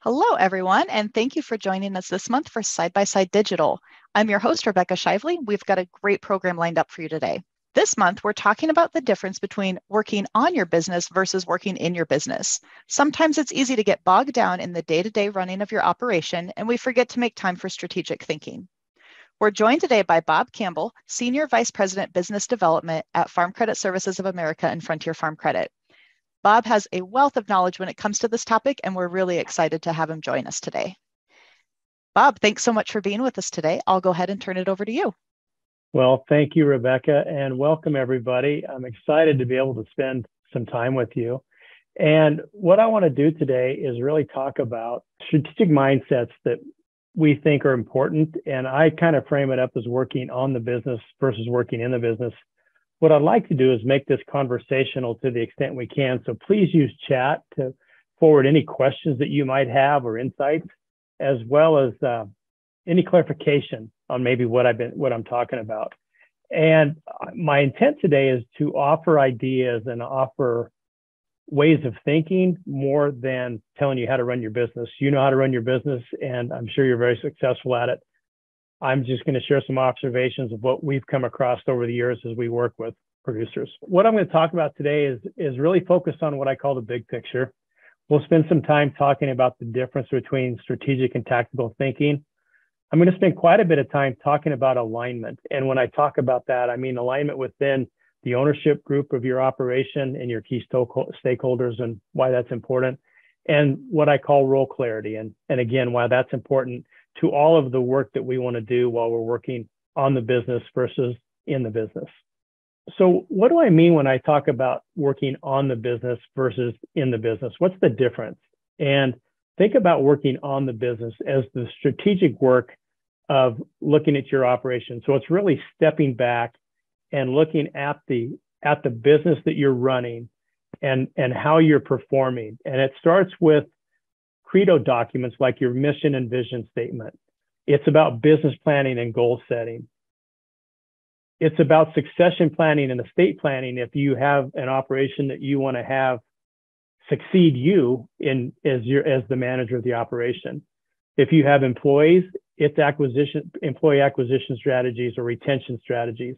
Hello, everyone, and thank you for joining us this month for Side by Side Digital. I'm your host, Rebecca Shively. We've got a great program lined up for you today. This month, we're talking about the difference between working on your business versus working in your business. Sometimes it's easy to get bogged down in the day-to-day running of your operation, and we forget to make time for strategic thinking. We're joined today by Bob Campbell, Senior Vice President Business Development at Farm Credit Services of America and Frontier Farm Credit. Bob has a wealth of knowledge when it comes to this topic, and we're really excited to have him join us today. Bob, thanks so much for being with us today. I'll go ahead and turn it over to you. Well, thank you, Rebecca, and welcome everybody. I'm excited to be able to spend some time with you. And what I want to do today is really talk about strategic mindsets that we think are important. And I kind of frame it up as working on the business versus working in the business. What I'd like to do is make this conversational to the extent we can. So please use chat to forward any questions that you might have or insights, as well as any clarification on maybe what I'm talking about. And my intent today is to offer ideas and offer ways of thinking more than telling you how to run your business. You know how to run your business, and I'm sure you're very successful at it. I'm just going to share some observations of what we've come across over the years as we work with producers. What I'm going to talk about today is really focused on what I call the big picture. We'll spend some time talking about the difference between strategic and tactical thinking. I'm going to spend quite a bit of time talking about alignment. And when I talk about that, I mean alignment within the ownership group of your operation and your key stakeholders and why that's important, and what I call role clarity. And again, why that's important to all of the work that we want to do while we're working on the business versus in the business. So what do I mean when I talk about working on the business versus in the business? What's the difference? And think about working on the business as the strategic work of looking at your operation. So it's really stepping back and looking at the business that you're running and how you're performing. And it starts with credo documents like your mission and vision statement. It's about business planning and goal setting. It's about succession planning and estate planning if you have an operation that you want to have succeed you in as the manager of the operation. If you have employees, it's employee acquisition strategies or retention strategies.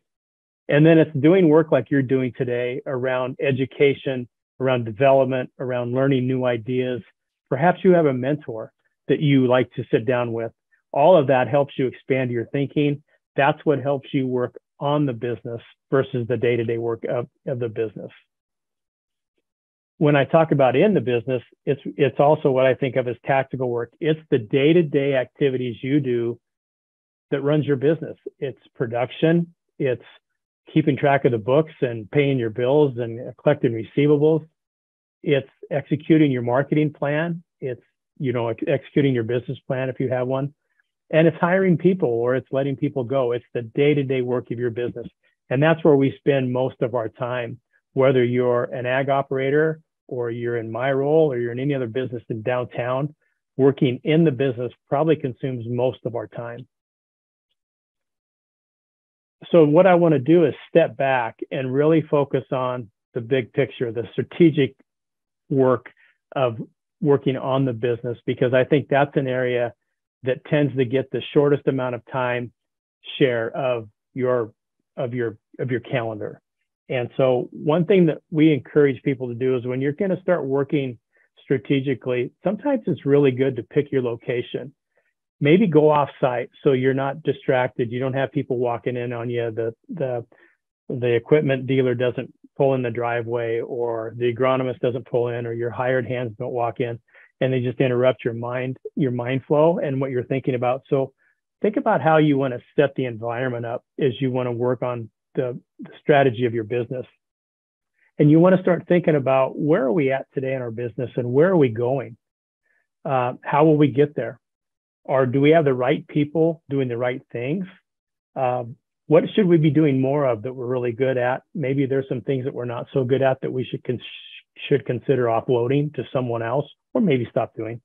And then it's doing work like you're doing today around education, around development, around learning new ideas. Perhaps you have a mentor that you like to sit down with. All of that helps you expand your thinking. That's what helps you work on the business versus the day-to-day work of the business. When I talk about in the business, it's also what I think of as tactical work. It's the day-to-day activities you do that runs your business. It's production. It's keeping track of the books and paying your bills and collecting receivables. It's executing your marketing plan. It's, executing your business plan if you have one. And it's hiring people or it's letting people go. It's the day-to-day work of your business. And that's where we spend most of our time, whether you're an ag operator or you're in my role or you're in any other business in downtown. Working in the business probably consumes most of our time. So what I want to do is step back and really focus on the big picture, the strategic work of working on the business, because I think that's an area that tends to get the shortest amount of time share of your calendar. And so one thing that we encourage people to do is when you're going to start working strategically, sometimes it's really good to pick your location. Maybe go off site so you're not distracted. You don't have people walking in on you. The equipment dealer doesn't pull in the driveway, or the agronomist doesn't pull in, or your hired hands don't walk in and they just interrupt your mind flow and what you're thinking about. So think about how you want to set the environment up as you want to work on the strategy of your business. And you want to start thinking about, where are we at today in our business and where are we going? How will we get there? Or do we have the right people doing the right things? What should we be doing more of that we're really good at? Maybe there's some things that we're not so good at that we should consider offloading to someone else, or maybe stop doing.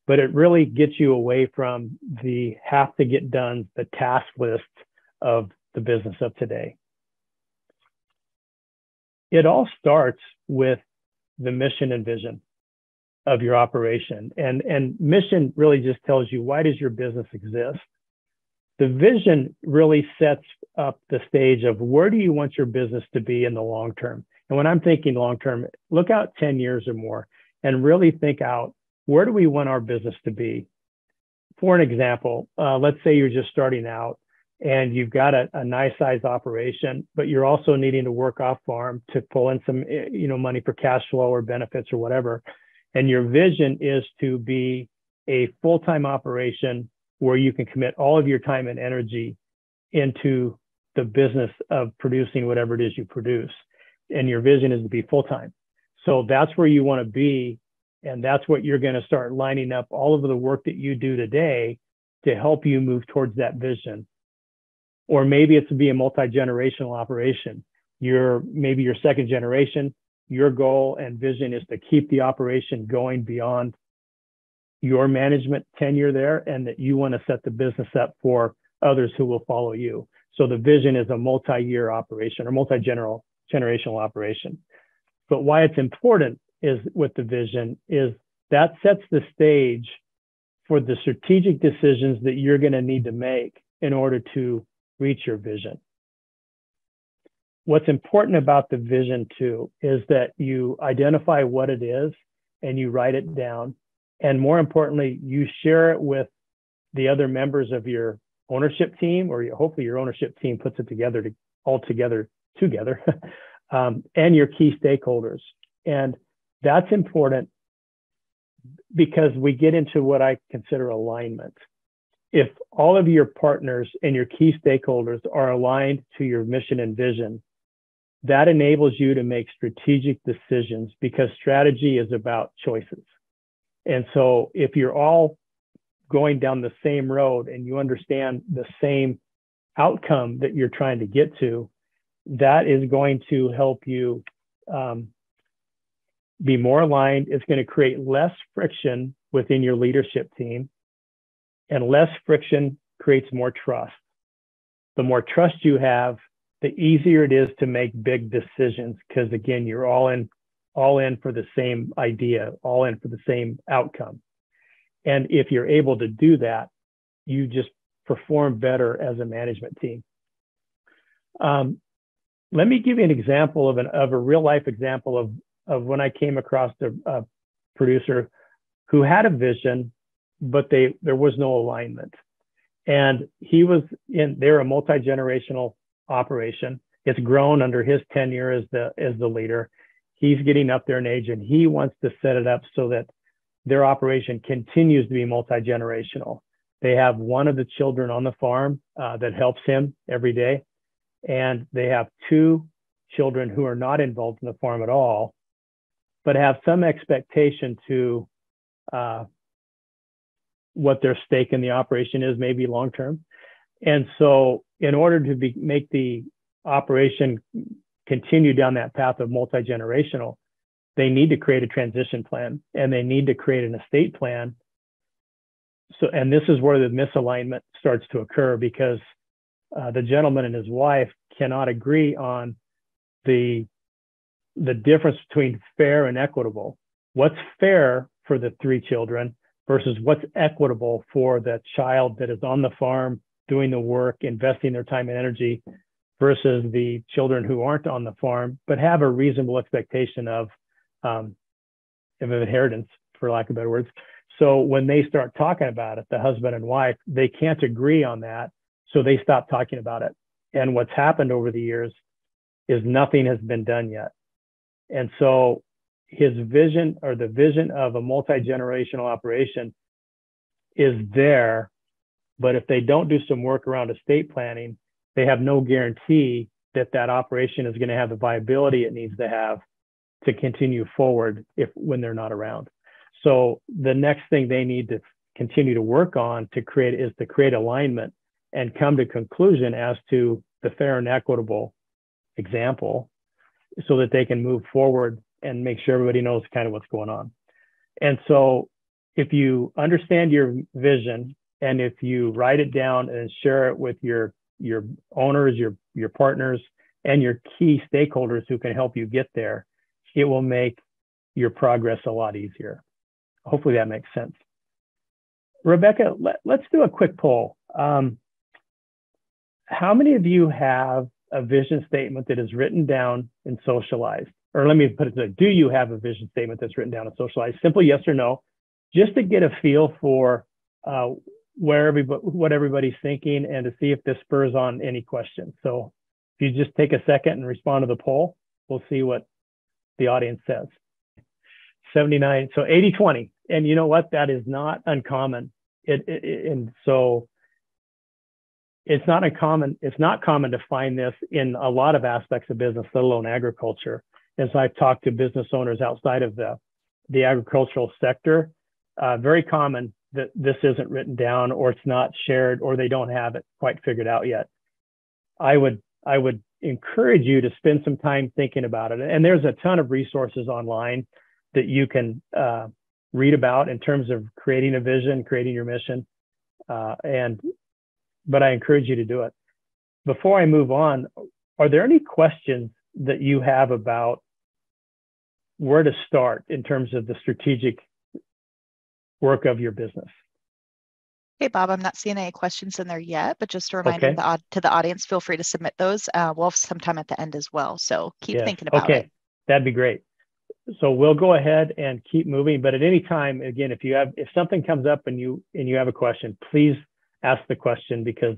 But it really gets you away from the have to get done, the task list of the business of today. It all starts with the mission and vision. of your operation. And mission really just tells you, why does your business exist? The vision really sets up the stage of where do you want your business to be in the long term? And when I'm thinking long term, look out 10 years or more and really think out, where do we want our business to be? For an example, let's say you're just starting out and you've got a nice size operation, but you're also needing to work off farm to pull in some, money for cash flow or benefits or whatever. And your vision is to be a full-time operation where you can commit all of your time and energy into the business of producing whatever it is you produce. And your vision is to be full-time. So that's where you want to be. And that's what you're going to start lining up all of the work that you do today to help you move towards that vision. Or maybe it's to be a multi-generational operation. Maybe your second generation, your goal and vision is to keep the operation going beyond your management tenure there, and that you want to set the business up for others who will follow you. So the vision is a multi-year operation or multi-generational operation. But why it's important is with the vision is that sets the stage for the strategic decisions that you're going to need to make in order to reach your vision. What's important about the vision too is that you identify what it is and you write it down. And more importantly, you share it with the other members of your ownership team, or hopefully your ownership team puts it together and your key stakeholders. And that's important because we get into what I consider alignment. If all of your partners and your key stakeholders are aligned to your mission and vision, that enables you to make strategic decisions, because strategy is about choices. And so if you're all going down the same road and you understand the same outcome that you're trying to get to, that is going to help you be more aligned. It's going to create less friction within your leadership team, and less friction creates more trust. The more trust you have, the easier it is to make big decisions, because again, you're all in for the same idea, all in for the same outcome. And if you're able to do that, you just perform better as a management team. Let me give you an example of a real life example of when I came across a producer who had a vision, but there was no alignment. And they're a multi-generational operation. It's grown under his tenure as the leader. He's getting up there in age, and he wants to set it up so that their operation continues to be multi-generational. They have one of the children on the farm that helps him every day. And they have two children who are not involved in the farm at all, but have some expectation to what their stake in the operation is, maybe long-term. And so in order to make the operation continue down that path of multi-generational, they need to create a transition plan, and they need to create an estate plan. So, and this is where the misalignment starts to occur, because the gentleman and his wife cannot agree on the difference between fair and equitable. What's fair for the three children versus what's equitable for the child that is on the farm doing the work, investing their time and energy, versus the children who aren't on the farm but have a reasonable expectation of inheritance, for lack of better words. So when they start talking about it, the husband and wife, they can't agree on that. So they stop talking about it. And what's happened over the years is nothing has been done yet. And so his vision, or the vision of a multi-generational operation, is there. But if they don't do some work around estate planning, they have no guarantee that that operation is going to have the viability it needs to have to continue forward when they're not around. So the next thing they need to continue to work on to create alignment and come to conclusion as to the fair and equitable example, so that they can move forward and make sure everybody knows kind of what's going on. And so if you understand your vision, and if you write it down and share it with your owners, your partners, and your key stakeholders who can help you get there, it will make your progress a lot easier. hopefully that makes sense. Rebecca, let's do a quick poll. How many of you have a vision statement that is written down and socialized? Or let me put it this way, do you have a vision statement that's written down and socialized? Simple yes or no, just to get a feel for what everybody's thinking and to see if this spurs on any questions. So if you just take a second and respond to the poll, we'll see what the audience says. 79, so 80-20. And you know what? That is not uncommon. And so it's not common to find this in a lot of aspects of business, let alone agriculture. As I've talked to business owners outside of the agricultural sector, very common that this isn't written down or it's not shared or they don't have it quite figured out yet. I would encourage you to spend some time thinking about it. And there's a ton of resources online that you can read about in terms of creating a vision, creating your mission. But I encourage you to do it. Before I move on, are there any questions that you have about where to start in terms of the strategic work of your business? Hey, Bob, I'm not seeing any questions in there yet, but just a reminder to the audience, feel free to submit those. We'll have some time at the end as well. So keep thinking about it. That'd be great. So we'll go ahead and keep moving. But at any time, again, if something comes up and you have a question, please ask the question because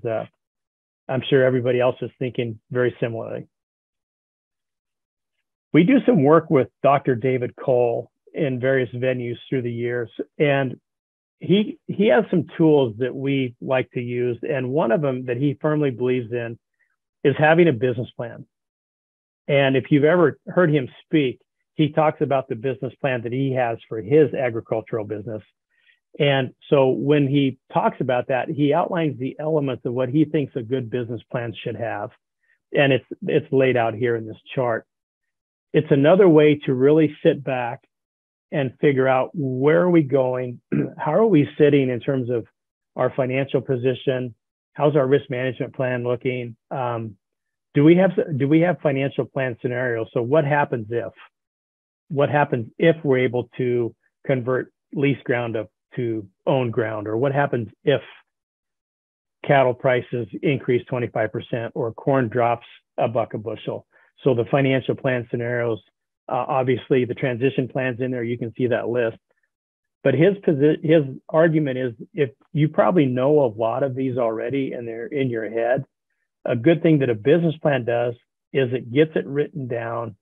I'm sure everybody else is thinking very similarly. We do some work with Dr. David Cole in various venues through the years, and he has some tools that we like to use. And one of them that he firmly believes in is having a business plan. And if you've ever heard him speak, he talks about the business plan that he has for his agricultural business. And so when he talks about that, he outlines the elements of what he thinks a good business plan should have. And it's laid out here in this chart. It's another way to really sit back and figure out where are we going? How are we sitting in terms of our financial position? How's our risk management plan looking? Do we have financial plan scenarios? So what happens if? What happens if we're able to convert leased ground up to owned ground? Or what happens if cattle prices increase 25% or corn drops $1 a bushel? So the financial plan scenarios, obviously the transition plans in there, you can see that list. But his argument is, if you probably know a lot of these already and they're in your head, a good thing that a business plan does is it gets it written down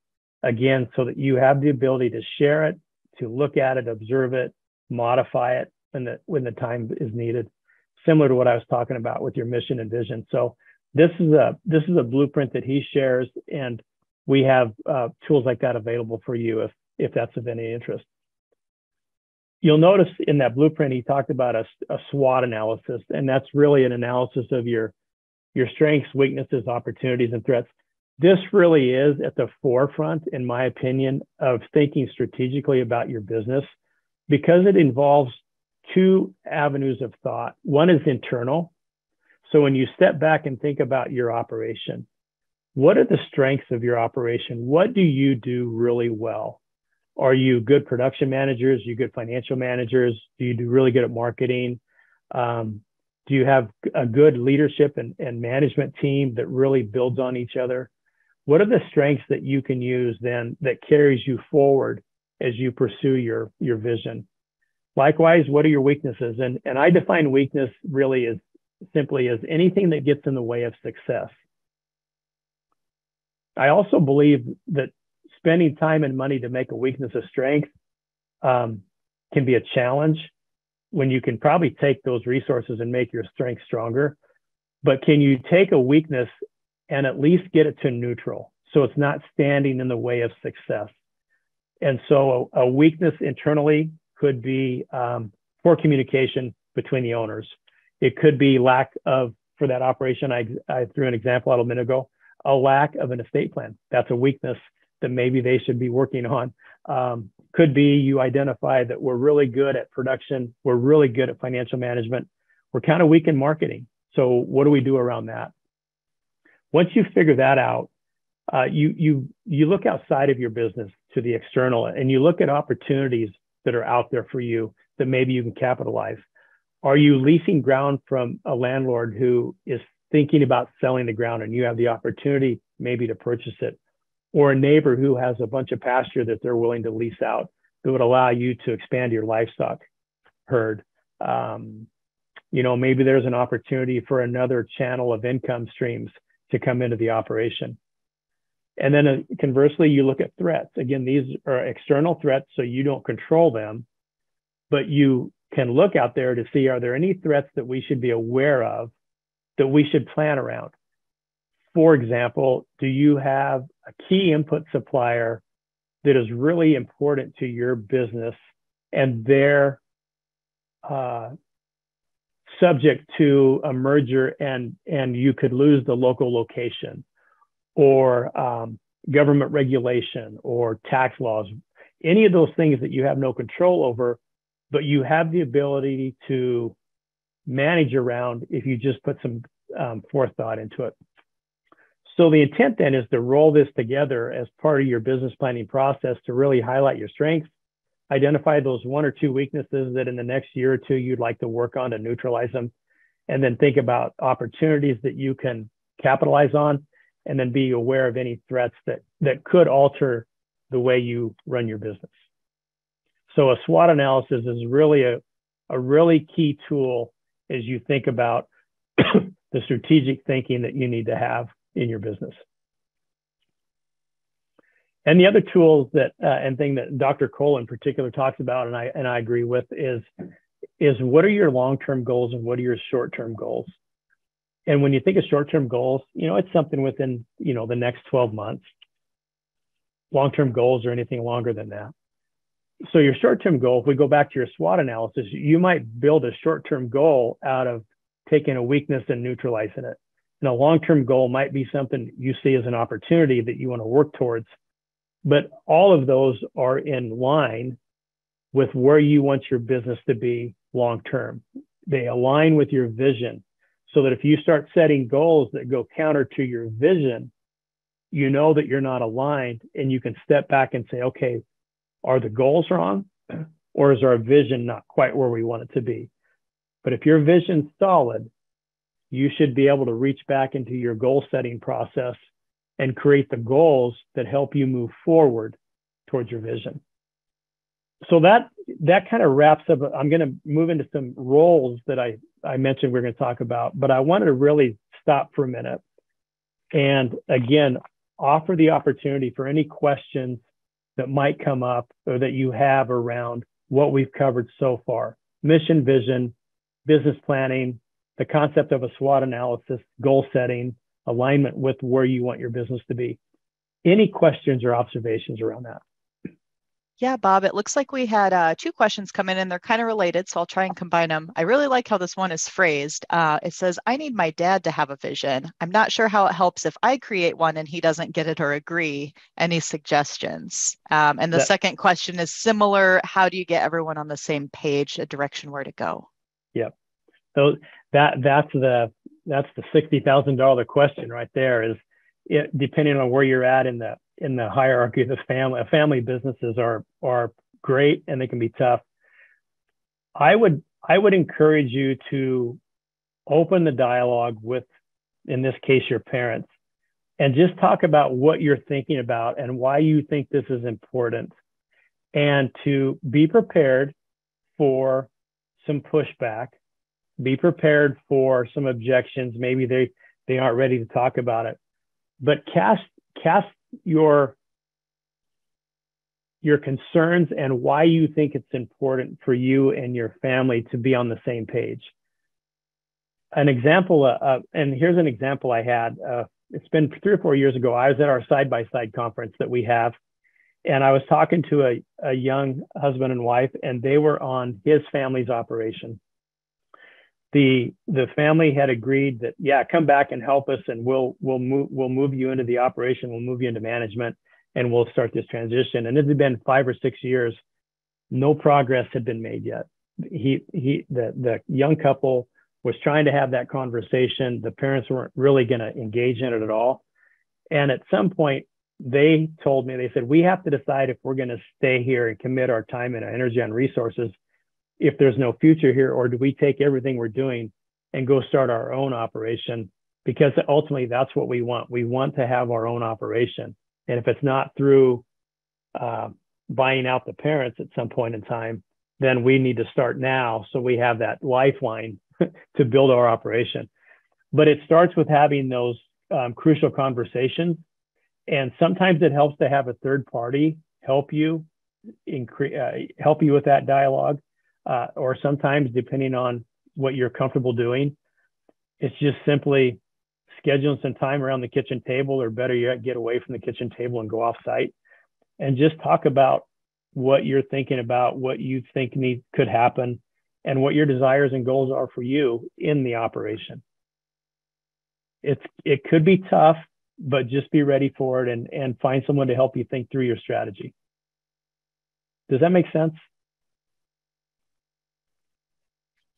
again so that you have the ability to share it, to look at it, observe it, modify it when the time is needed, similar to what I was talking about with your mission and vision. So this is a blueprint that he shares, and we have tools like that available for you if that's of any interest. You'll notice in that blueprint, he talked about a SWOT analysis, and that's really an analysis of your strengths, weaknesses, opportunities, and threats. This really is at the forefront, in my opinion, of thinking strategically about your business because it involves two avenues of thought. One is internal. So when you step back and think about your operation, what are the strengths of your operation? What do you do really well? Are you good production managers? Are you good financial managers? Do you do really good at marketing? Do you have a good leadership and management team that really builds on each other? What are the strengths that you can use then that carries you forward as you pursue your vision? Likewise, what are your weaknesses? And I define weakness really as simply as anything that gets in the way of success. I also believe that spending time and money to make a weakness a strength can be a challenge when you can probably take those resources and make your strength stronger. But can you take a weakness and at least get it to neutral so it's not standing in the way of success? And so a weakness internally could be poor communication between the owners. It could be lack of, for that operation, I threw an example out a minute ago, a lack of an estate plan. That's a weakness that maybe they should be working on. Could be you identify that we're really good at production, we're really good at financial management, we're kind of weak in marketing. So what do we do around that? Once you figure that out, you look outside of your business to the external and you look at opportunities that are out there for you that maybe you can capitalize? Are you leasing ground from a landlord who is thinking about selling the ground and you have the opportunity maybe to purchase it? Or a neighbor who has a bunch of pasture that they're willing to lease out that would allow you to expand your livestock herd? Maybe there's an opportunity for another channel of income streams to come into the operation. And then conversely, you look at threats. Again, these are external threats, so you don't control them, but you can look out there to see, are there any threats that we should be aware of that we should plan around? For example, do you have a key input supplier that is really important to your business and they're subject to a merger and you could lose the local location, or government regulation or tax laws, any of those things that you have no control over, but you have the ability to manage around if you just put some forethought into it. So the intent then is to roll this together as part of your business planning process to really highlight your strengths, identify those 1 or 2 weaknesses that in the next year or two you'd like to work on to neutralize them, and then think about opportunities that you can capitalize on, and then be aware of any threats that could alter the way you run your business. So a SWOT analysis is really a really key tool as you think about the strategic thinking that you need to have in your business. And the other tools that and thing that Dr. Cole in particular talks about, and I agree with, is what are your long-term goals and what are your short-term goals? And when you think of short-term goals, it's something within, the next 12 months. Long-term goals are anything longer than that. So your short-term goal, if we go back to your SWOT analysis, you might build a short-term goal out of taking a weakness and neutralizing it. And a long-term goal might be something you see as an opportunity that you want to work towards. But all of those are in line with where you want your business to be long-term. They align with your vision, so that if you start setting goals that go counter to your vision, you know that you're not aligned, and you can step back and say, okay, are the goals wrong, or is our vision not quite where we want it to be? But if your vision's solid, you should be able to reach back into your goal setting process and create the goals that help you move forward towards your vision. So that kind of wraps up. I'm going to move into some roles that I mentioned we're going to talk about, but I wanted to really stop for a minute and again, offer the opportunity for any questions that might come up or that you have around what we've covered so far: mission, vision, business planning, the concept of a SWOT analysis, goal setting, alignment with where you want your business to be. Any questions or observations around that? Yeah, Bob, it looks like we had 2 questions come in and they're kind of related, so I'll try and combine them. I really like how this one is phrased. It says, I need my dad to have a vision. I'm not sure how it helps if I create one and he doesn't get it or agree. Any suggestions? And the second question is similar. How do you get everyone on the same page, a direction where to go? Yep. So that's the $60,000 question right there. Is it, depending on where you're at in the hierarchy of the family businesses are great and they can be tough. I would encourage you to open the dialogue with, in this case, your parents, and just talk about what you're thinking about and why you think this is important, and to be prepared for some pushback, be prepared for some objections. Maybe they aren't ready to talk about it, but cast your concerns and why you think it's important for you and your family to be on the same page. An example, and here's an example I had. It's been 3 or 4 years ago. I was at our side-by-side conference that we have, and I was talking to a young husband and wife, and they were on his family's operation. The family had agreed that, yeah, come back and help us, and we'll move you into the operation, we'll move you into management, and we'll start this transition. And it had been 5 or 6 years. No progress had been made yet. The young couple was trying to have that conversation. The parents weren't really going to engage in it at all. And at some point, they told me, they said, we have to decide if we're going to stay here and commit our time and our energy and resources if there's no future here, or do we take everything we're doing and go start our own operation? Because ultimately that's what we want. We want to have our own operation. And if it's not through buying out the parents at some point in time, then we need to start now so we have that lifeline to build our operation. But it starts with having those crucial conversations. And sometimes it helps to have a third party help you with that dialogue. Or sometimes, depending on what you're comfortable doing, it's just simply scheduling some time around the kitchen table, or better yet, get away from the kitchen table and go off site and just talk about what you're thinking about, what you think could happen, and what your desires and goals are for you in the operation. It could be tough, but just be ready for it and find someone to help you think through your strategy. Does that make sense?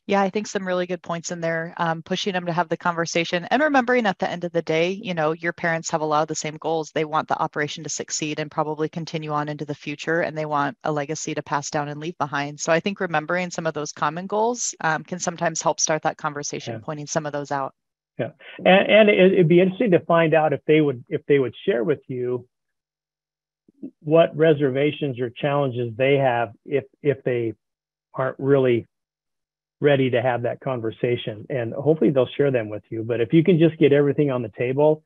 Yeah, I think some really good points in there, pushing them to have the conversation and remembering at the end of the day, your parents have a lot of the same goals. They want the operation to succeed and probably continue on into the future, and they want a legacy to pass down and leave behind. So I think remembering some of those common goals can sometimes help start that conversation, pointing some of those out. Yeah, and it'd be interesting to find out if they would share with you what reservations or challenges they have if they aren't really ready to have that conversation, and hopefully they'll share them with you. But if you can just get everything on the table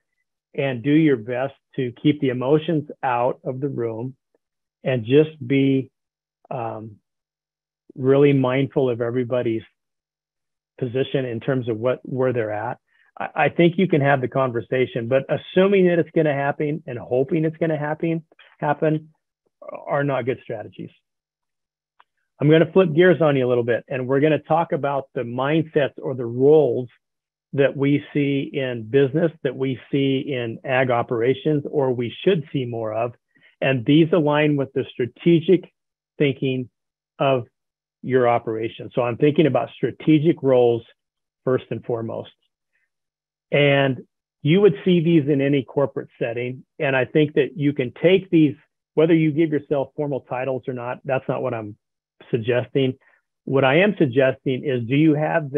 and do your best to keep the emotions out of the room and just be really mindful of everybody's position in terms of where they're at, I think you can have the conversation. But assuming that it's going to happen and hoping it's going to happen are not good strategies. I'm going to flip gears on you a little bit, and we're going to talk about the mindsets or the roles that we see in business, that we see in ag operations, or we should see more of. And these align with the strategic thinking of your operation. So I'm thinking about strategic roles first and foremost. And you would see these in any corporate setting. And I think that you can take these, whether you give yourself formal titles or not, that's not what I'm suggesting. What I am suggesting is, do you have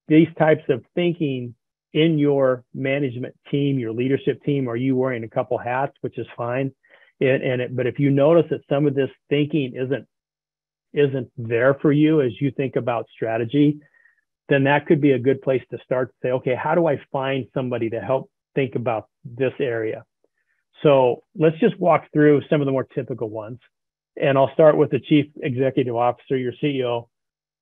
these types of thinking in your management team, your leadership team? Are you wearing a couple hats, which is fine? But if you notice that some of this thinking isn't there for you as you think about strategy, then that could be a good place to start to say, okay, how do I find somebody to help think about this area? So let's just walk through some of the more typical ones. And I'll start with the chief executive officer, your CEO.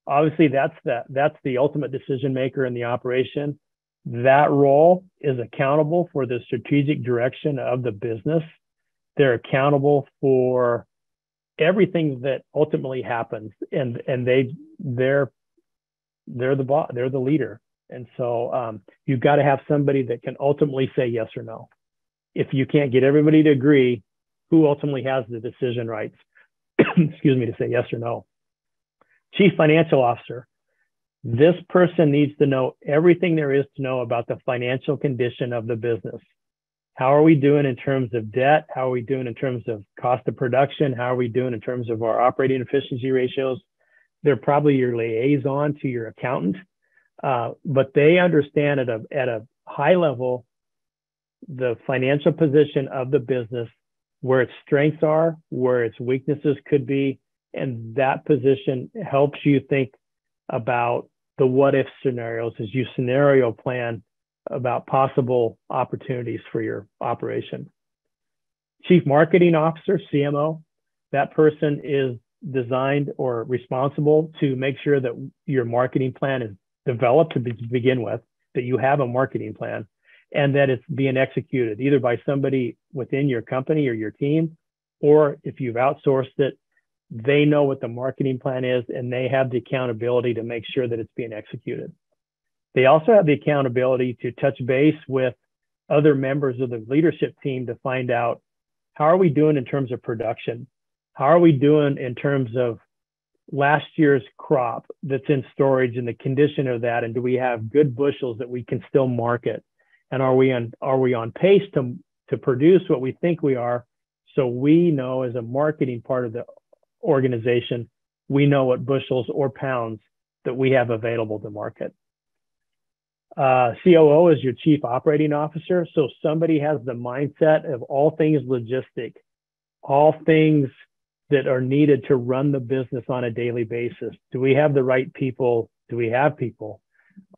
Obviously, that's the ultimate decision maker in the operation. That role is accountable for the strategic direction of the business. They're accountable for everything that ultimately happens, and they're the boss, they're the leader. And so you've got to have somebody that can ultimately say yes or no. If you can't get everybody to agree, who ultimately has the decision rights? Excuse me, to say yes or no. Chief financial officer. This person needs to know everything there is to know about the financial condition of the business. How are we doing in terms of debt? How are we doing in terms of cost of production? How are we doing in terms of our operating efficiency ratios? They're probably your liaison to your accountant, but they understand at a high level the financial position of the business, where its strengths are, where its weaknesses could be, and that position helps you think about the what-if scenarios as you scenario plan about possible opportunities for your operation. Chief marketing officer, CMO, that person is designed or responsible to make sure that your marketing plan is developed to begin with, that you have a marketing plan, and that it's being executed either by somebody within your company or your team, or if you've outsourced it, they know what the marketing plan is and they have the accountability to make sure that it's being executed. They also have the accountability to touch base with other members of the leadership team to find out, how are we doing in terms of production? How are we doing in terms of last year's crop that's in storage and the condition of that? And do we have good bushels that we can still market? And are we on pace to produce what we think we are. So we know, as a marketing part of the organization, we know what bushels or pounds that we have available to market. COO is your chief operating officer. So somebody has the mindset of all things logistic, all things that are needed to run the business on a daily basis. Do we have the right people? Do we have people?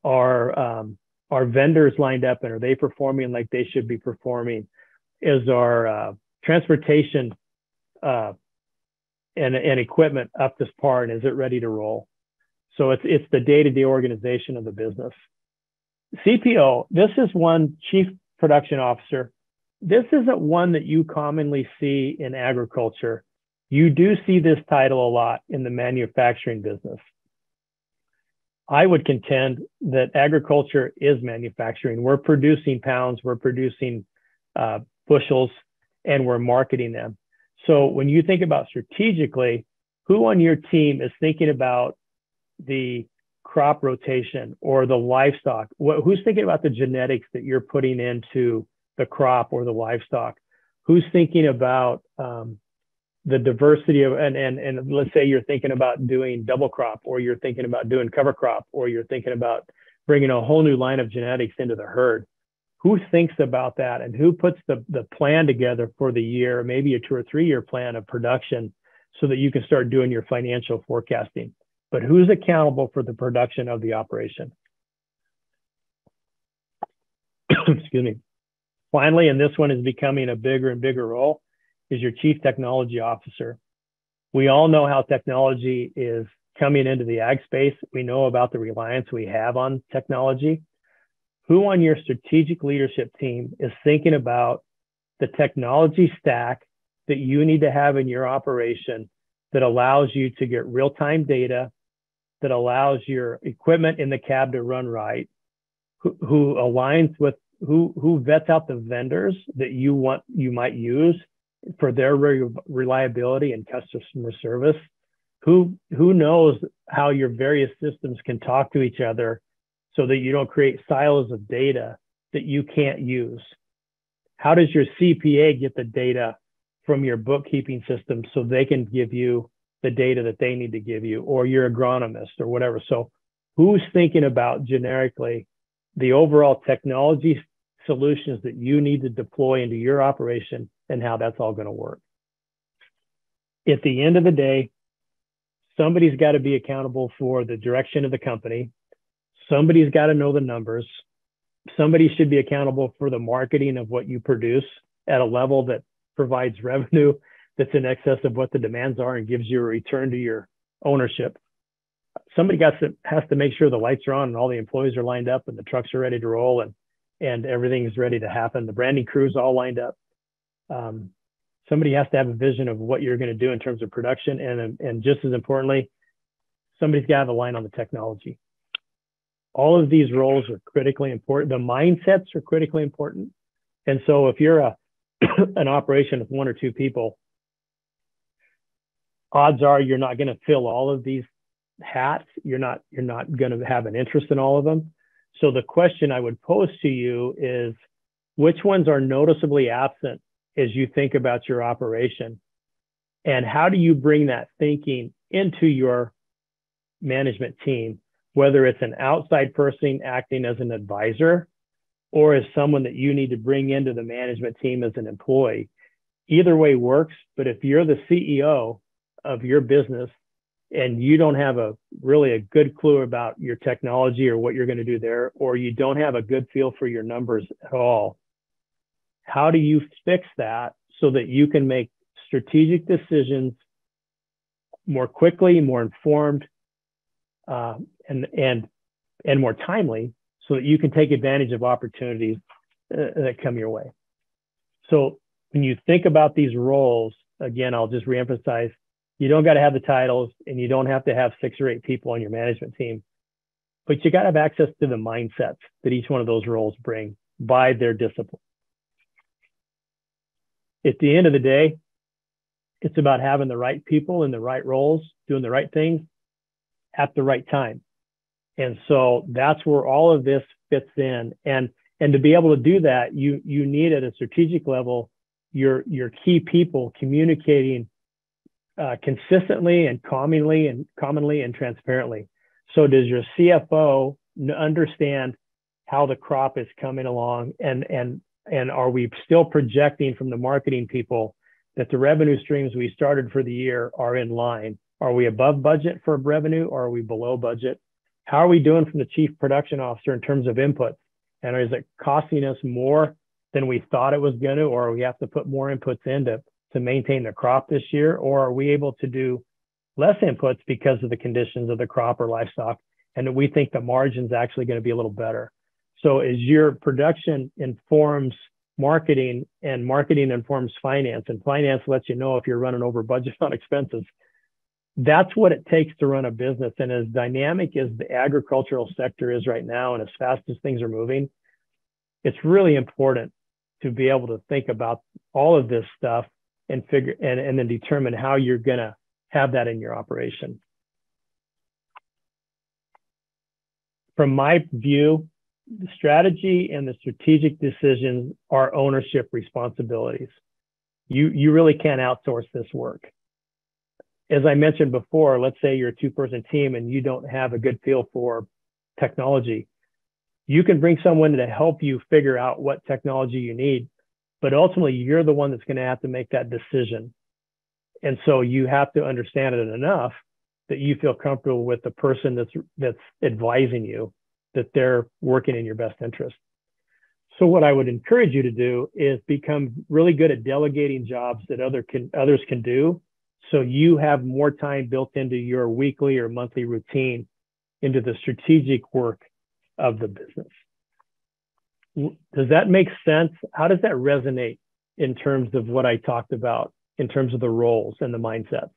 Are vendors lined up, and are they performing like they should be performing? Is our transportation and equipment up to par, and is it ready to roll? So it's the day-to-day organization of the business. CPO, this is one, chief production officer. This isn't one that you commonly see in agriculture. You do see this title a lot in the manufacturing business. I would contend that agriculture is manufacturing. We're producing pounds, we're producing bushels, and we're marketing them. So when you think about strategically, who on your team is thinking about the crop rotation or the livestock? Who's thinking about the genetics that you're putting into the crop or the livestock? Who's thinking about the diversity of, and let's say you're thinking about doing double crop, or you're thinking about doing cover crop, or you're thinking about bringing a whole new line of genetics into the herd. Who thinks about that, and who puts the plan together for the year, maybe a 2 or 3 year plan of production, so that you can start doing your financial forecasting? But who's accountable for the production of the operation? Excuse me. Finally, and this one is becoming a bigger and bigger role, is your chief technology officer. We all know how technology is coming into the ag space. We know about the reliance we have on technology. Who on your strategic leadership team is thinking about the technology stack that you need to have in your operation that allows you to get real-time data, that allows your equipment in the cab to run right, who aligns with, who vets out the vendors that you might use for their reliability and customer service, who knows how your various systems can talk to each other so that you don't create silos of data that you can't use. How does your CPA get the data from your bookkeeping system so they can give you the data that they need to give you, or your agronomist or whatever? So who's thinking about generically the overall technology solutions that you need to deploy into your operation and how that's all going to work? At the end of the day, somebody's got to be accountable for the direction of the company. Somebody's got to know the numbers. Somebody should be accountable for the marketing of what you produce at a level that provides revenue that's in excess of what the demands are and gives you a return to your ownership. Somebody has to make sure the lights are on and all the employees are lined up and the trucks are ready to roll and everything is ready to happen. The branding crew's all lined up. Somebody has to have a vision of what you're going to do in terms of production. And just as importantly, somebody's got to have a line on the technology. All of these roles are critically important. The mindsets are critically important. And so if you're an operation of 1 or 2 people, odds are you're not going to fill all of these hats. You're not going to have an interest in all of them. So the question I would pose to you is, which ones are noticeably absent as you think about your operation? And how do you bring that thinking into your management team, whether it's an outside person acting as an advisor or as someone that you need to bring into the management team as an employee? Either way works, but if you're the CEO of your business and you don't have really a good clue about your technology or what you're going to do there, or you don't have a good feel for your numbers at all, how do you fix that so that you can make strategic decisions more quickly, more informed, and more timely, so that you can take advantage of opportunities that come your way? So when you think about these roles, again, I'll just reemphasize, you don't got to have the titles and you don't have to have 6 or 8 people on your management team, but you got to have access to the mindsets that each one of those roles bring by their discipline. At the end of the day, it's about having the right people in the right roles, doing the right things at the right time. And so that's where all of this fits in. And And to be able to do that, you need at a strategic level your key people communicating consistently and commonly and transparently. So does your CFO understand how the crop is coming along, and are we still projecting from the marketing people that the revenue streams we started for the year are in line? Are we above budget for revenue, or are we below budget? How are we doing from the chief production officer in terms of inputs? And is it costing us more than we thought it was going to, or we have to put more inputs in to maintain the crop this year? Or are we able to do less inputs because of the conditions of the crop or livestock, and we think the margin's actually going to be a little better? So as your production informs marketing, and marketing informs finance, and finance lets you know if you're running over budget on expenses, that's what it takes to run a business. And as dynamic as the agricultural sector is right now, and as fast as things are moving, it's really important to be able to think about all of this stuff and figure and then determine how you're going to have that in your operation. From my view, the strategy and the strategic decisions are ownership responsibilities. You really can't outsource this work. As I mentioned before, let's say you're a two-person team and you don't have a good feel for technology. You can bring someone to help you figure out what technology you need, but ultimately you're the one that's going to have to make that decision. And so you have to understand it enough that you feel comfortable with the person that's advising you, that they're working in your best interest. So what I would encourage you to do is become really good at delegating jobs that others can do, so you have more time built into your weekly or monthly routine, into the strategic work of the business. Does that make sense? How does that resonate in terms of what I talked about, in terms of the roles and the mindsets?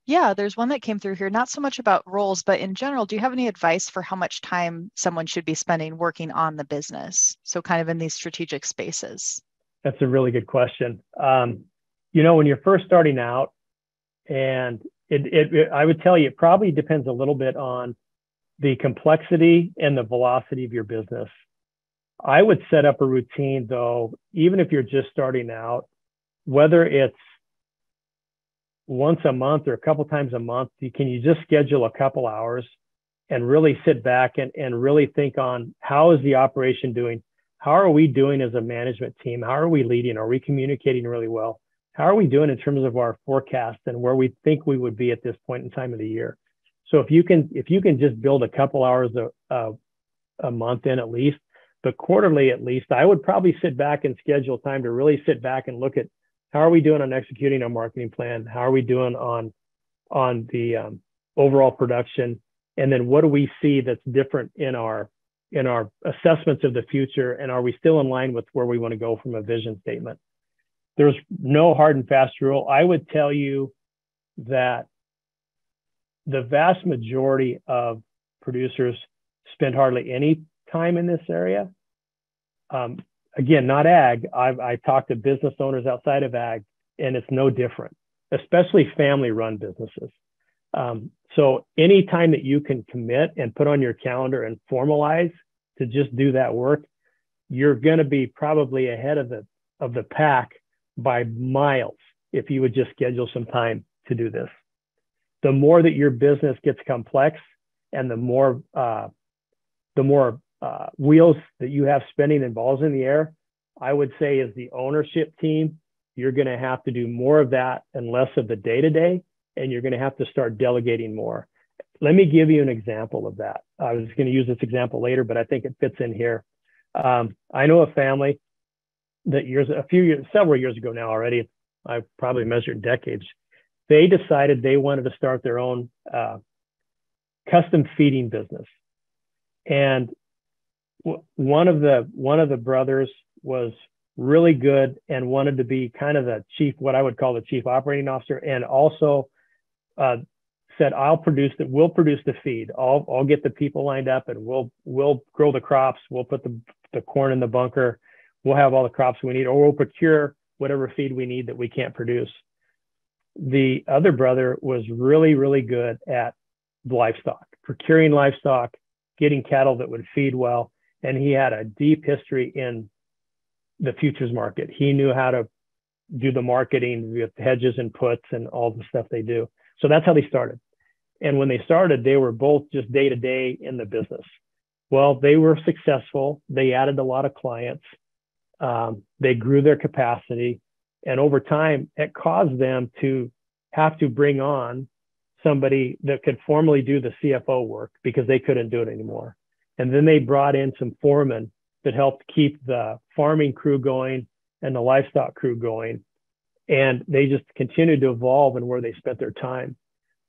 Yeah, there's one that came through here, not so much about roles, but in general, do you have any advice for how much time someone should be spending working on the business? So kind of in these strategic spaces. That's a really good question. When you're first starting out, and I would tell you, it probably depends a little bit on the complexity and the velocity of your business. I would set up a routine, though, even if you're just starting out, whether it's once a month or a couple times a month, can you just schedule a couple hours and really sit back and really think on, how is the operation doing? How are we doing as a management team? How are we leading? Are we communicating really well? How are we doing in terms of our forecast and where we think we would be at this point in time of the year? So if you can just build a couple hours a month in at least, but quarterly at least, I would probably sit back and schedule time to really sit back and look at, how are we doing on executing our marketing plan? How are we doing on the overall production? And then what do we see that's different in our assessments of the future? And are we still in line with where we want to go from a vision statement? There's no hard and fast rule. I would tell you that the vast majority of producers spend hardly any time in this area. Again, not ag. I talked to business owners outside of ag, and it's no different, especially family-run businesses. So any time that you can commit and put on your calendar and formalize to just do that work, you're going to be probably ahead of the pack by miles if you would just schedule some time to do this. The more that your business gets complex, and the more wheels that you have spinning and balls in the air, I would say as the ownership team, you're going to have to do more of that and less of the day-to-day, and you're going to have to start delegating more. Let me give you an example of that. I was going to use this example later, but I think it fits in here. I know a family that several years ago now already, I've probably measured decades, they decided they wanted to start their own custom feeding business. And one of the brothers was really good and wanted to be kind of the chief, what I would call the chief operating officer, and also said, we'll produce the feed. I'll get the people lined up, and we'll grow the crops. We'll put the corn in the bunker. We'll have all the crops we need, or we'll procure whatever feed we need that we can't produce. The other brother was really, really good at livestock, procuring livestock, getting cattle that would feed well. and he had a deep history in the futures market. He knew how to do the marketing with hedges and puts and all the stuff they do. So that's how they started. And when they started, they were both just day to day in the business. Well, they were successful. They added a lot of clients. They grew their capacity. And over time, it caused them to have to bring on somebody that could formally do the CFO work because they couldn't do it anymore. And then they brought in some foremen that helped keep the farming crew going and the livestock crew going. And they just continued to evolve in where they spent their time.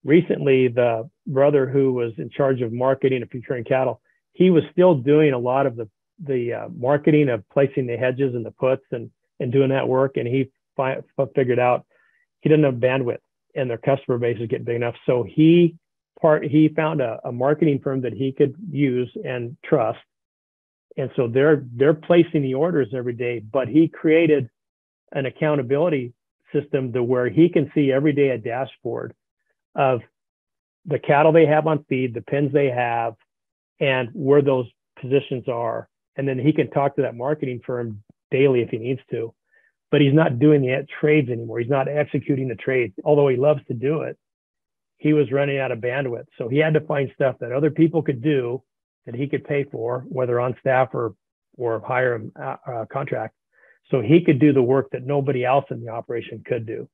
Recently, the brother who was in charge of marketing and procuring cattle, he was still doing a lot of the marketing of placing the hedges and the puts and doing that work. And he figured out he didn't have bandwidth and their customer base is getting big enough. So he found a marketing firm that he could use and trust. And so they're placing the orders every day, but he created an accountability system to where he can see every day a dashboard of the cattle they have on feed, the pens they have, and where those positions are. And then he can talk to that marketing firm daily if he needs to. But he's not doing the trades anymore. He's not executing the trades, although he loves to do it. He was running out of bandwidth. So he had to find stuff that other people could do that he could pay for, whether on staff or hire a contract. So he could do the work that nobody else in the operation could do.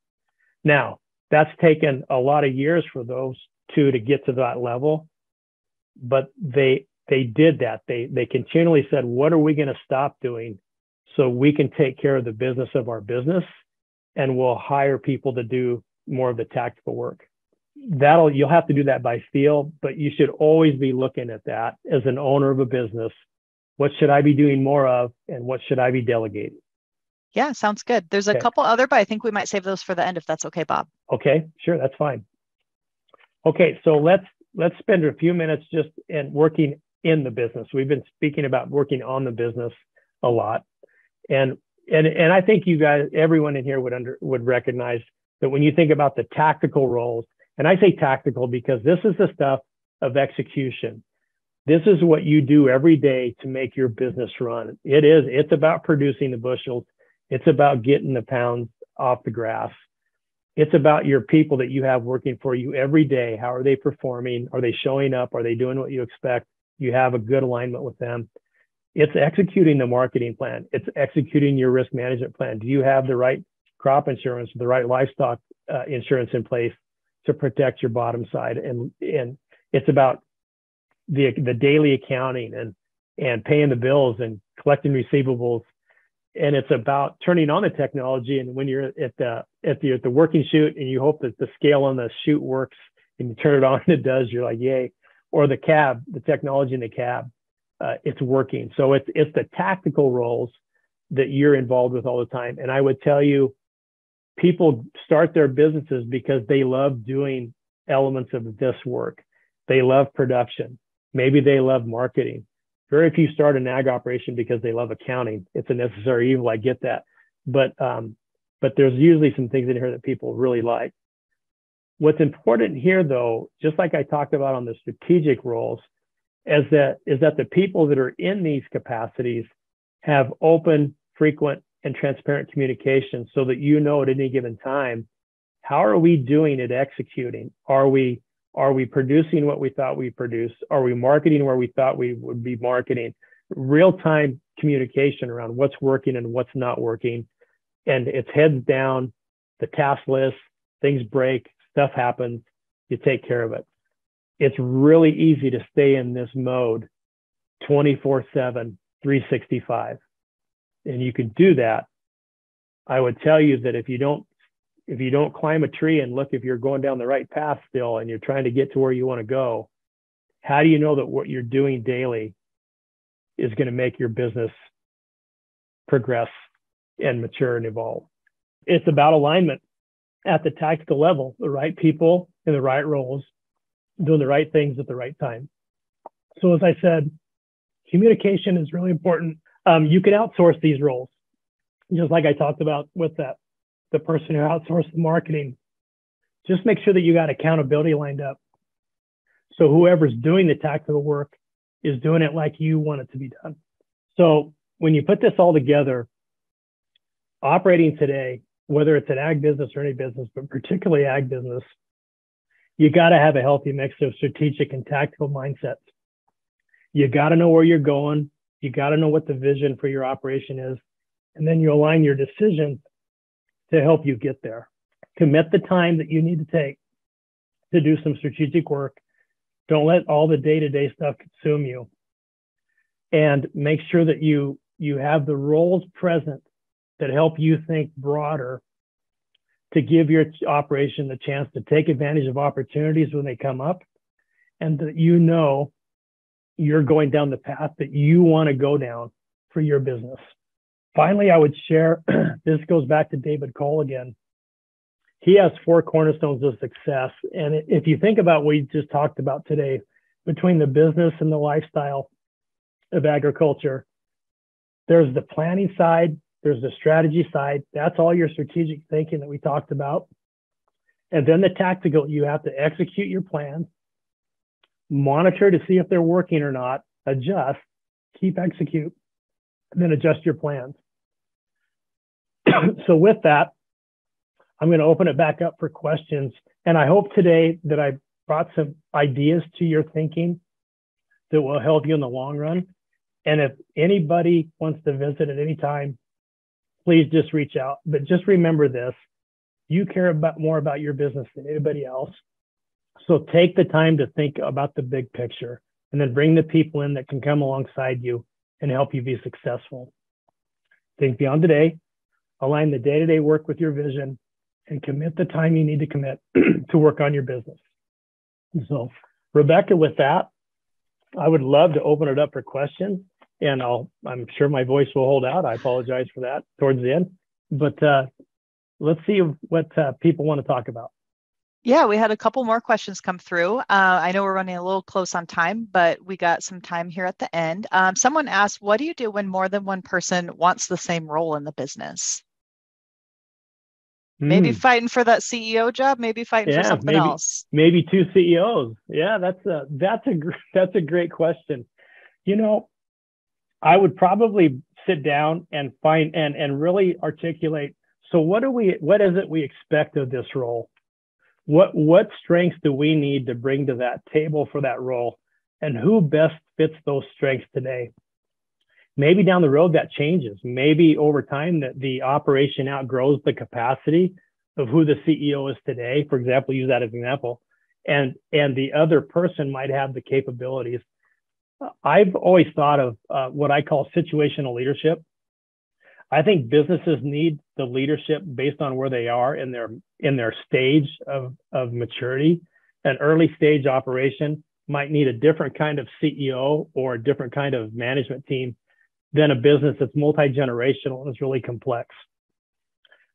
Now, that's taken a lot of years for those two to get to that level, but they did that. They continually said, what are we going to stop doing so we can take care of the business of our business, and we'll hire people to do more of the tactical work. You'll have to do that by feel, but you should always be looking at that as an owner of a business. What should I be doing more of, and what should I be delegating? Yeah, sounds good. There's a couple other, but I think we might save those for the end if that's okay, Bob. Okay, sure, that's fine. Okay, so let's spend a few minutes just in working in the business. We've been speaking about working on the business a lot, and I think you guys, everyone in here would recognize that when you think about the tactical roles, and I say tactical because this is the stuff of execution. This is what you do every day to make your business run. It's about producing the bushels. It's about getting the pounds off the grass. It's about your people that you have working for you every day. How are they performing? Are they showing up? Are they doing what you expect? You have a good alignment with them. It's executing the marketing plan. It's executing your risk management plan. Do you have the right crop insurance, the right livestock insurance in place to protect your bottom side? And it's about the daily accounting and paying the bills and collecting receivables. And it's about turning on the technology. And when you're at the working chute and you hope that the scale on the chute works and you turn it on, it does, you're like, yay. Or the cab, the technology in the cab, it's working. So it's the tactical roles that you're involved with all the time. And I would tell you, people start their businesses because they love doing elements of this work. They love production. Maybe they love marketing. Very few start an ag operation because they love accounting. It's a necessary evil. I get that. But there's usually some things in here that people really like. What's important here, though, just like I talked about on the strategic roles, is that the people that are in these capacities have open, frequent, and transparent communication so that you know at any given time, how are we doing at executing? Are we producing what we thought we produced? Are we marketing where we thought we would be marketing? Real-time communication around what's working and what's not working. And it's heads down, the task list, things break, stuff happens, you take care of it. It's really easy to stay in this mode 24/7, 365. And you can do that. I would tell you that if you don't climb a tree and look if you're going down the right path still and you're trying to get to where you want to go, how do you know that what you're doing daily is going to make your business progress and mature and evolve? It's about alignment at the tactical level, the right people in the right roles, doing the right things at the right time. So as I said, communication is really important. You can outsource these roles, just like I talked about with the person who outsourced the marketing. Just make sure that you got accountability lined up. So whoever's doing the tactical work is doing it like you want it to be done. So when you put this all together, operating today, whether it's an ag business or any business, but particularly ag business, you got to have a healthy mix of strategic and tactical mindsets. You got to know where you're going. You got to know what the vision for your operation is. And then you align your decisions to help you get there. Commit the time that you need to take to do some strategic work. Don't let all the day-to-day stuff consume you. And make sure that you have the roles present that help you think broader to give your operation the chance to take advantage of opportunities when they come up, and that you know you're going down the path that you want to go down for your business. Finally, I would share, this goes back to David Cole again. He has 4 cornerstones of success. And if you think about what we just talked about today, between the business and the lifestyle of agriculture, there's the planning side, there's the strategy side. That's all your strategic thinking that we talked about. And then the tactical, you have to execute your plans, monitor to see if they're working or not, adjust, keep execute, and then adjust your plans. So with that, I'm going to open it back up for questions. And I hope today that I brought some ideas to your thinking that will help you in the long run. And if anybody wants to visit at any time, please just reach out. But just remember this, you care more about your business than anybody else. So take the time to think about the big picture, and then bring the people in that can come alongside you and help you be successful. Think beyond today, align the day-to-day work with your vision, and commit the time you need to commit to work on your business. So, Rebecca, with that, I would love to open it up for questions, and I'm sure my voice will hold out. I apologize for that towards the end, but let's see what people want to talk about. Yeah, we had a couple more questions come through. I know we're running a little close on time, but we got some time here at the end. Someone asked, what do you do when more than one person wants the same role in the business? Maybe fighting for that CEO job, maybe fighting for something else. Maybe 2 CEOs. Yeah, that's a great question. You know, I would probably sit down and find and really articulate. So what is it we expect of this role? What strengths do we need to bring to that table for that role? And who best fits those strengths today? Maybe down the road that changes. Maybe over time that the operation outgrows the capacity of who the CEO is today. For example, use that as an example. And the other person might have the capabilities. I've always thought of what I call situational leadership. I think businesses need the leadership based on where they are in their stage of maturity. An early stage operation might need a different kind of CEO or a different kind of management team than a business that's multi-generational and is really complex.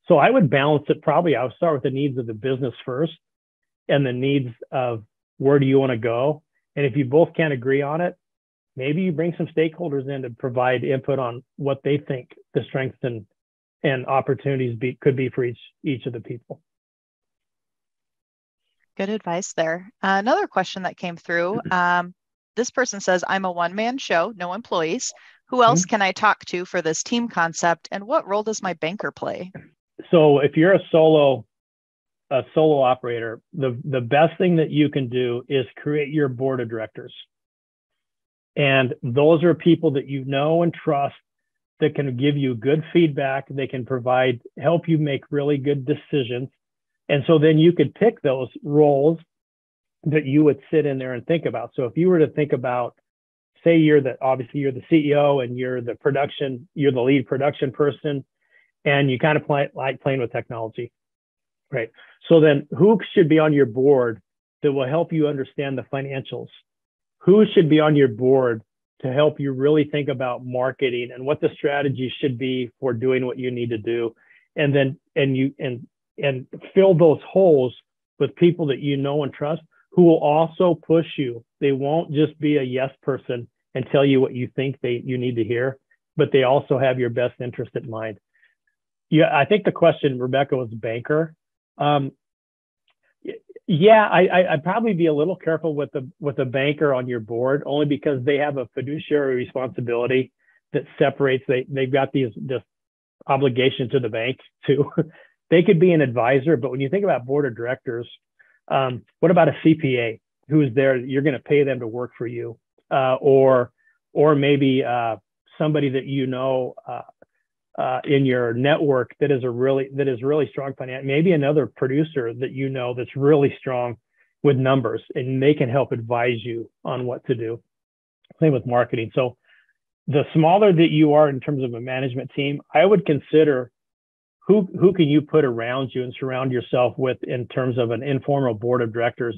So I would balance it. Probably I would start with the needs of the business first and the needs of where do you want to go. And if you both can't agree on it, maybe you bring some stakeholders in to provide input on what they think the strengths and opportunities could be for each of the people. Good advice there. Another question that came through. This person says, I'm a one-man show, no employees. Who else can I talk to for this team concept? And what role does my banker play? So if you're a solo operator, the best thing that you can do is create your board of directors. And those are people that you know and trust that can give you good feedback. They can help you make really good decisions. And so then you could pick those roles that you would sit in there and think about. So if you were to think about, say obviously you're the CEO and you're the lead production person, and you kind of like playing with technology, right? So then who should be on your board that will help you understand the financials? Who should be on your board to help you really think about marketing and what the strategy should be for doing what you need to do? And then, and fill those holes with people that you know and trust who will also push you. They won't just be a yes person and tell you what you think you need to hear, but they also have your best interest in mind. Yeah, I think the question, Rebecca, was banker. Yeah, I'd probably be a little careful with a banker on your board, only because they have a fiduciary responsibility. that separates. They've got this obligation to the bank too. They could be an advisor, but when you think about board of directors, what about a CPA who is there? You're going to pay them to work for you, or maybe somebody that in your network that is really strong finance. Maybe another producer that that's really strong with numbers, and they can help advise you on what to do. Same with marketing. So the smaller that you are in terms of a management team, I would consider who can you put around you and surround yourself with in terms of an informal board of directors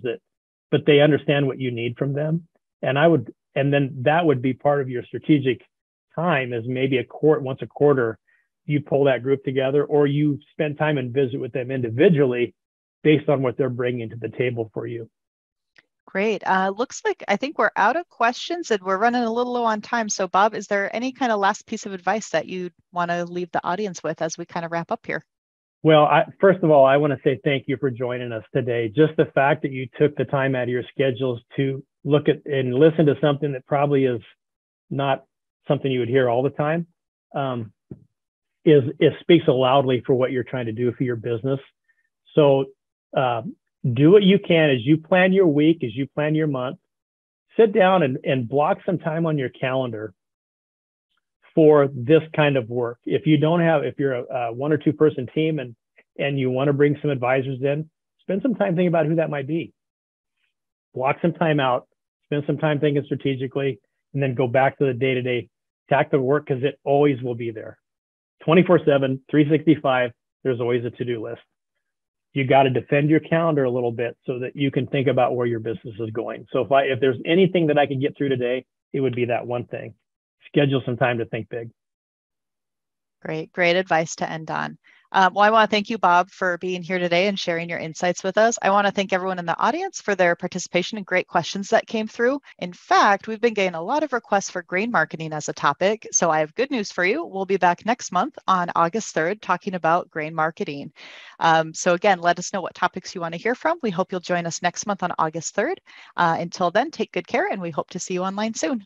but they understand what you need from them. And then that would be part of your strategic time, is maybe once a quarter, you pull that group together, or you spend time and visit with them individually based on what they're bringing to the table for you. Great. Looks like I think we're out of questions and we're running a little low on time. So Bob, is there any kind of last piece of advice that you want to leave the audience with as we kind of wrap up here? Well, first of all, I want to say thank you for joining us today. Just the fact that you took the time out of your schedules to look at and listen to something that probably is not something you would hear all the time, it speaks loudly for what you're trying to do for your business. So do what you can as you plan your week, as you plan your month. Sit down and block some time on your calendar for this kind of work. If you're a one or two person team and you want to bring some advisors in, spend some time thinking about who that might be. Block some time out, spend some time thinking strategically, and then go back to the day-to-day tactical work, because it always will be there. 24/7, 365, there's always a to-do list. You got to defend your calendar a little bit so that you can think about where your business is going. So if there's anything that I can get through today, it would be that one thing. Schedule some time to think big. Great advice to end on. Well, I want to thank you, Bob, for being here today and sharing your insights with us. I want to thank everyone in the audience for their participation and great questions that came through. In fact, we've been getting a lot of requests for grain marketing as a topic. So I have good news for you. We'll be back next month on August 3rd talking about grain marketing. So again, let us know what topics you want to hear from. We hope you'll join us next month on August 3rd. Until then, take good care, and we hope to see you online soon.